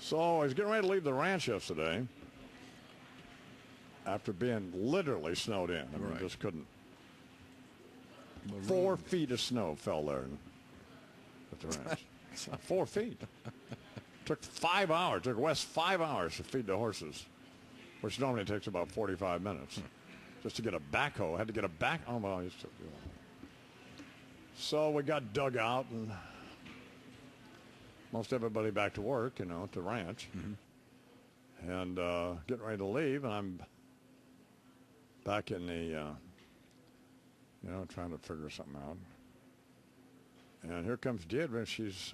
So I was getting ready to leave the ranch yesterday after being literally snowed in. I mean, just couldn't. 4 feet of snow fell there at the ranch. 4 feet. Took 5 hours. Took Wes 5 hours to feed the horses, which normally takes about 45 minutes. Just to get a backhoe. Had to get a back. Oh, well, so we got dug out and most everybody back to work, at the ranch. And getting ready to leave, and I'm back in the, trying to figure something out. And here comes Deirdre, and she's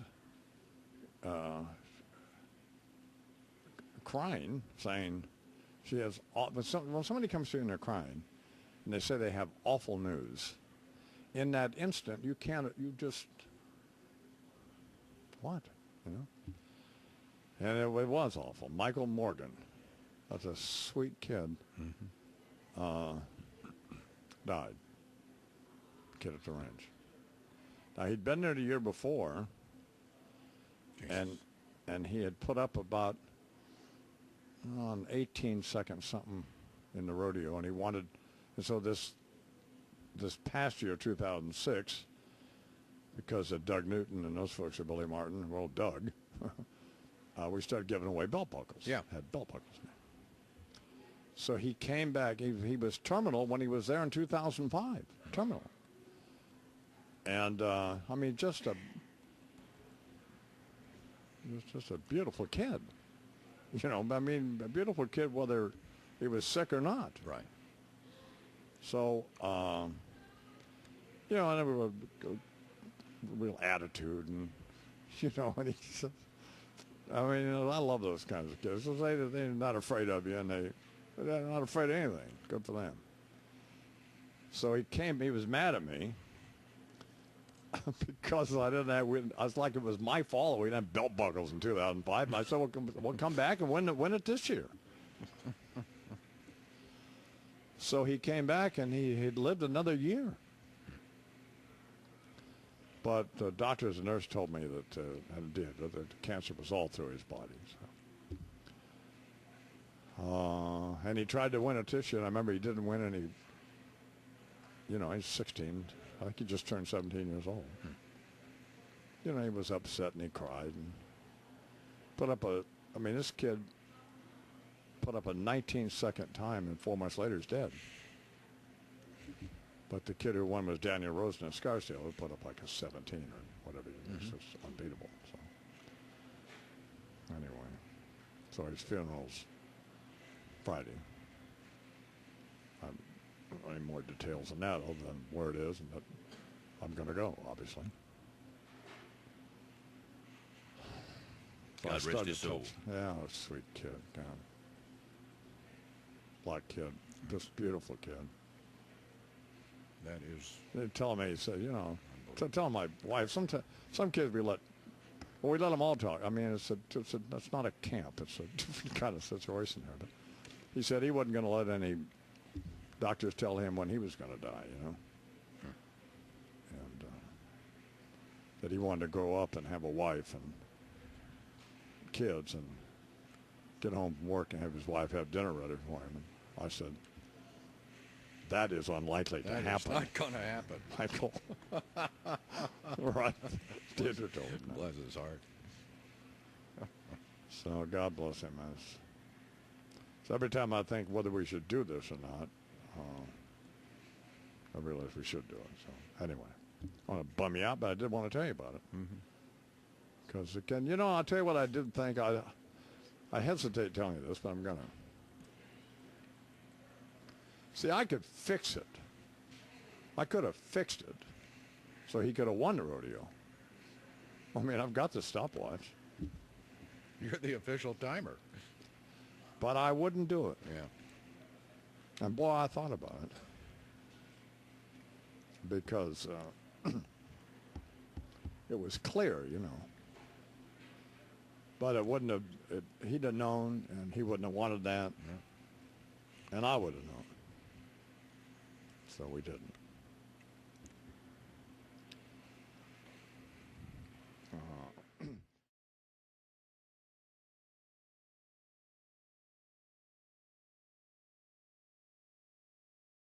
crying, saying she has, when somebody comes to you and they're crying, and they say they have awful news, in that instant, you just, what? And it was awful. Michael Morgan, that's a sweet kid, died. Kid at the ranch. Now, he'd been there the year before, and he had put up about 18 seconds something in the rodeo, and he wanted, and so this past year, 2006, because of Doug Newton and those folks at Billy Martin, well, Doug, we started giving away belt buckles. Yeah. Had belt buckles. So he came back. He was terminal when he was there in 2005. Terminal. And, just a beautiful kid. A beautiful kid whether he was sick or not. Right. So, I never real attitude and and he says, I love those kinds of kids. They're not afraid of you, and they're not afraid of anything. Good for them. So he was mad at me because I didn't have, I was like, it was my fault we didn't have belt buckles in 2005. And I said, we'll come back and win it this year. So he came back, and he'd lived another year. But the doctors and nurse told me that the cancer was all through his body. So. And he tried to win it this year. And I remember he didn't win any. He's 16. I think he just turned 17 years old. He was upset and he cried and put up this kid put up a 19-second time, and 4 months later he's dead. But the kid who won was Daniel Rosen in Scarsdale, who put up like a 17 or whatever. It's just unbeatable. So anyway, so his funeral's Friday. I don't know any more details than that, other than where it is, and that I'm going to go, obviously. So God rest his soul. Yeah, a sweet kid. God. Black kid, just beautiful kid. That is. They tell me, he said, tell my wife, some kids we let them all talk. That's not a camp. It's a different kind of situation there. But he said he wasn't going to let any doctors tell him when he was going to die, And that he wanted to grow up and have a wife and kids and get home from work and have his wife have dinner ready for him. And I said, that is unlikely to happen. That's not going to happen. Michael. Right. Deirdre told him that. Bless his heart. So God bless him. So every time I think whether we should do this or not, I realize we should do it. So anyway, I want to bum you out, but I did want to tell you about it. Because again, I'll tell you what I did think. I hesitate telling you this, but I'm going to. See, I could fix it. I could have fixed it so he could have won the rodeo. I've got the stopwatch. You're the official timer. But I wouldn't do it. Yeah. And boy, I thought about it. Because it was clear, But it wouldn't have, he'd have known, and he wouldn't have wanted that. Yeah. And I would have known. So we didn't.